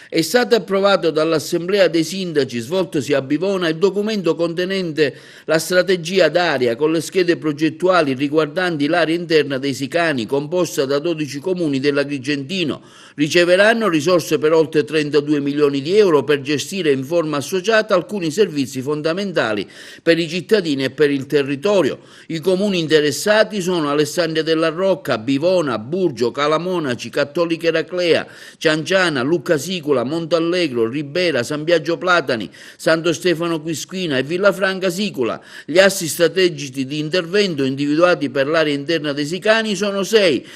È stato approvato dall'Assemblea dei Sindaci svoltosi a Bivona il documento contenente la strategia d'area con le schede progettuali riguardanti l'area interna dei Sicani, composta da 12 comuni dell'Agrigentino. Riceveranno risorse per oltre 32 milioni di euro per gestire in forma associata alcuni servizi fondamentali per i cittadini e per il territorio. I comuni interessati sono Alessandria della Rocca, Bivona, Burgio, Calamonaci, Cattolica Eraclea, Cianciana, Lucca Sicula, Montallegro, Ribera, San Biagio Platani, Santo Stefano Quisquina e Villafranca Sicula. Gli assi strategici di intervento individuati per l'area interna dei Sicani sono 6.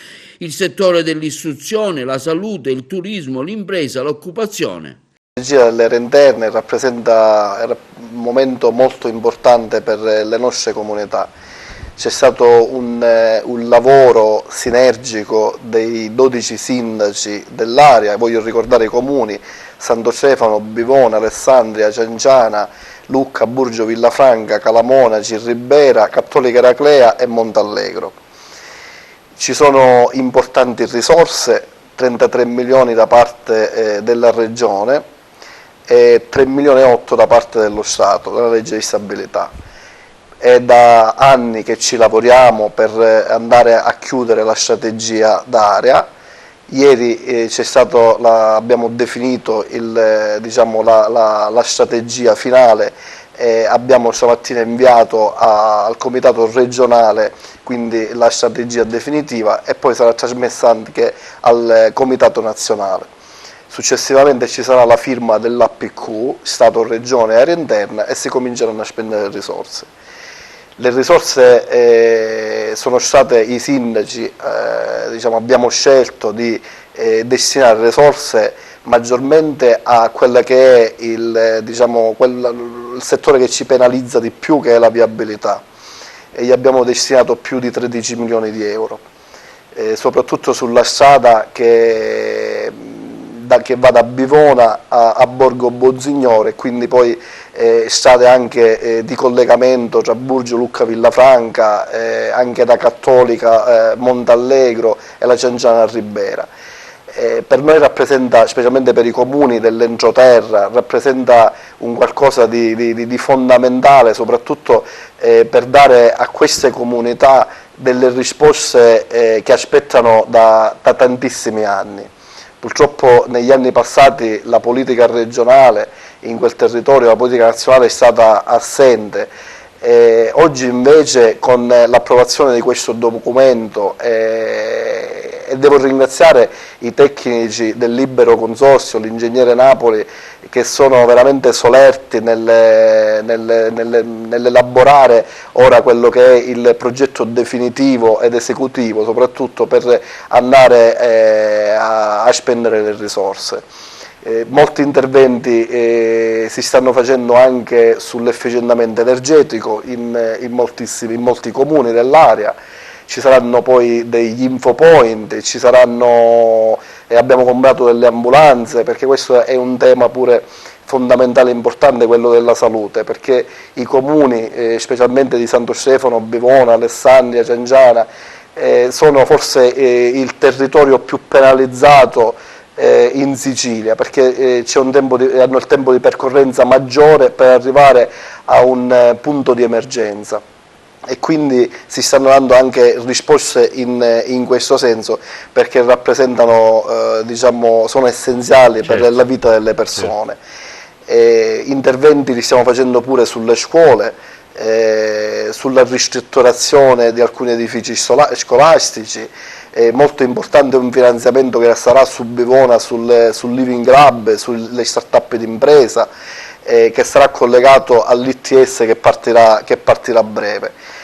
Il settore dell'istruzione, la salute, il turismo, l'impresa, l'occupazione. La strategia delle aree interne rappresenta un momento molto importante per le nostre comunità. C'è stato un lavoro sinergico dei 12 sindaci dell'area, voglio ricordare i comuni: Santo Stefano, Bivona, Alessandria, Cianciana, Lucca, Burgio, Villafranca, Calamonaci, Ribera, Cattolica Eraclea e Montallegro. Ci sono importanti risorse, 33 milioni da parte della Regione e 3 milioni e 8 da parte dello Stato, dalla legge di stabilità. È da anni che ci lavoriamo per andare a chiudere la strategia d'area. Ieri abbiamo definito la strategia finale. Abbiamo stamattina inviato al comitato regionale quindi la strategia definitiva e poi sarà trasmessa anche al comitato nazionale. Successivamente ci sarà la firma dell'APQ, Stato, Regione e Area Interna, e si cominceranno a spendere le risorse. Le risorse sono state, i sindaci, abbiamo scelto di destinare risorse maggiormente a quella che è il settore che ci penalizza di più, che è la viabilità, e gli abbiamo destinato più di 13 milioni di euro, soprattutto sulla strada che va da Bivona a Borgo Bozzignore, quindi poi strade anche di collegamento tra Burgio, Lucca, Villafranca, anche da Cattolica, Montallegro e la Cianciana Ribera. Per noi rappresenta, specialmente per i comuni dell'entroterra, rappresenta un qualcosa di fondamentale, soprattutto per dare a queste comunità delle risposte che aspettano da tantissimi anni. Purtroppo negli anni passati la politica regionale in quel territorio, la politica nazionale è stata assente. Oggi invece con l'approvazione di questo documento, e devo ringraziare i tecnici del Libero Consorzio, l'ingegnere Napoli, che sono veramente solerti nell'elaborare ora quello che è il progetto definitivo ed esecutivo, soprattutto per andare a spendere le risorse. Molti interventi si stanno facendo anche sull'efficientamento energetico in molti comuni dell'area. Ci saranno poi degli infopoint, abbiamo comprato delle ambulanze, perché questo è un tema pure fondamentale e importante, quello della salute, perché i comuni, specialmente di Santo Stefano, Bivona, Alessandria, Cianciana, sono forse il territorio più penalizzato in Sicilia, perché hanno il tempo di percorrenza maggiore per arrivare a un punto di emergenza. E quindi si stanno dando anche risposte in questo senso, perché rappresentano, sono essenziali per la vita delle persone. Interventi li stiamo facendo pure sulle scuole, sulla ristrutturazione di alcuni edifici scolastici. Molto importante un finanziamento che sarà su Bivona, sul Living Lab, sulle start-up d'impresa, che sarà collegato all'ITS che partirà a breve.